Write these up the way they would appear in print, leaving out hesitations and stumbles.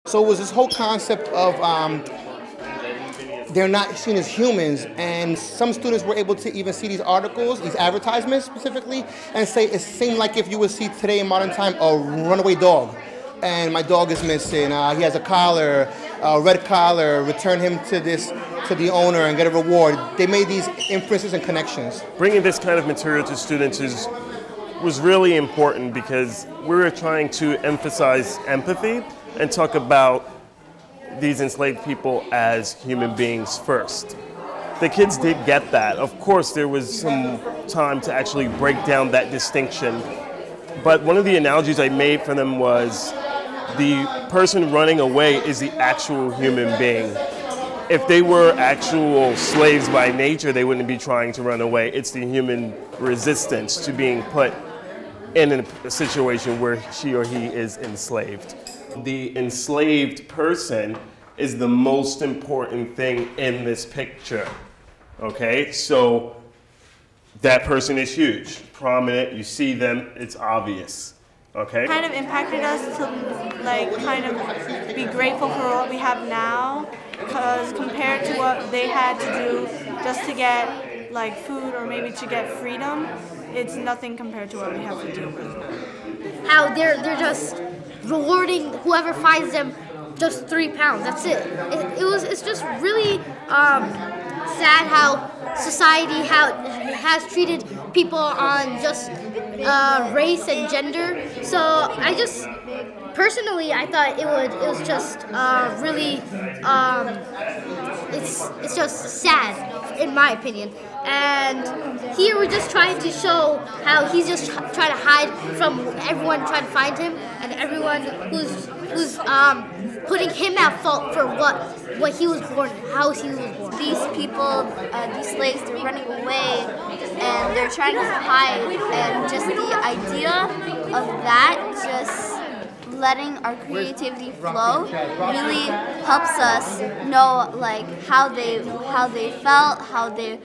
So it was this whole concept of they're not seen as humans, and some students were able to even see these articles, these advertisements specifically, and say it seemed like if you would see today in modern time a runaway dog, and my dog is missing, he has a collar, a red collar, return him to the owner and get a reward. They made these inferences and connections. Bringing this kind of material to students was really important because we were trying to emphasize empathy and talk about these enslaved people as human beings first. The kids did get that. Of course, there was some time to actually break down that distinction. But one of the analogies I made for them was the person running away is the actual human being. If they were actual slaves by nature, they wouldn't be trying to run away. It's the human resistance to being put in a situation where she or he is enslaved. The enslaved person is the most important thing in this picture, okay? So that person is huge, prominent, you see them, it's obvious, okay? Kind of impacted us to like kind of be grateful for what we have now, because compared to what they had to do just to get like food or maybe to get freedom, it's nothing compared to what we have to do with. How they're just rewarding whoever finds them just £3. That's it. It's just really sad how society has treated people on just race and gender. So I just personally I thought it was just really it's just sad in my opinion. And here we're just trying to show how he's just trying to hide from everyone trying to find him, and everyone who's putting him at fault for what he was born, how he was born. These people, these slaves, they're running away and they're trying to hide, and just the idea of that, just letting our creativity flow really helps us know like how they felt, how they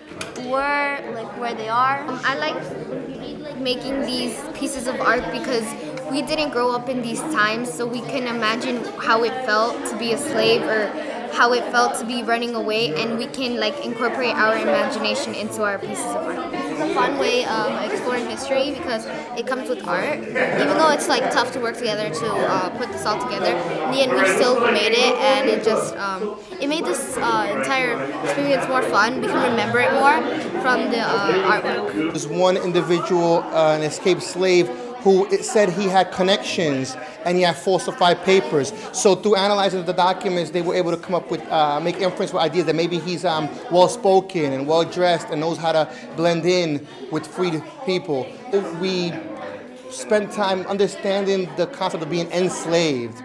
were, like where they are. I like making these pieces of art because we didn't grow up in these times, so we can imagine how it felt to be a slave or how it felt to be running away, and we can like incorporate our imagination into our pieces of art. It's a fun way of exploring history because it comes with art. Even though it's like tough to work together to put this all together, in the end we still made it, and it just it made this entire experience more fun. We can remember it more from the artwork. There's one individual, an escaped slave, who it said he had connections and he had falsified papers. So through analyzing the documents, they were able to come up with, make inference with ideas that maybe he's well-spoken and well-dressed and knows how to blend in with free people. We spent time understanding the concept of being enslaved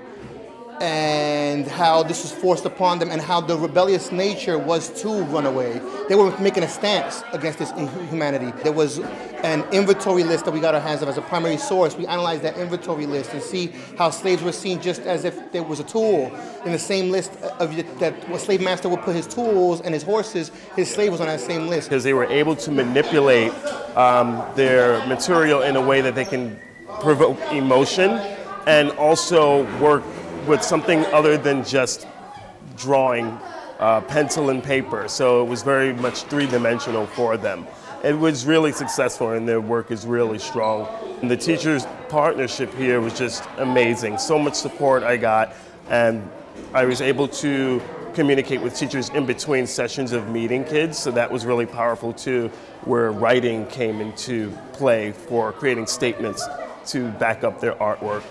and how this was forced upon them and how the rebellious nature was to run away. They were making a stance against this inhumanity. There was an inventory list that we got our hands on as a primary source. We analyzed that inventory list and see how slaves were seen just as if there was a tool. In the same list of that a slave master would put his tools and his horses, his slave was on that same list. Because they were able to manipulate their material in a way that they can provoke emotion and also work with something other than just drawing pencil and paper. So it was very much three-dimensional for them. It was really successful and their work is really strong. And the teachers' partnership here was just amazing. So much support I got, and I was able to communicate with teachers in between sessions of meeting kids, so that was really powerful too, where writing came into play for creating statements to back up their artwork.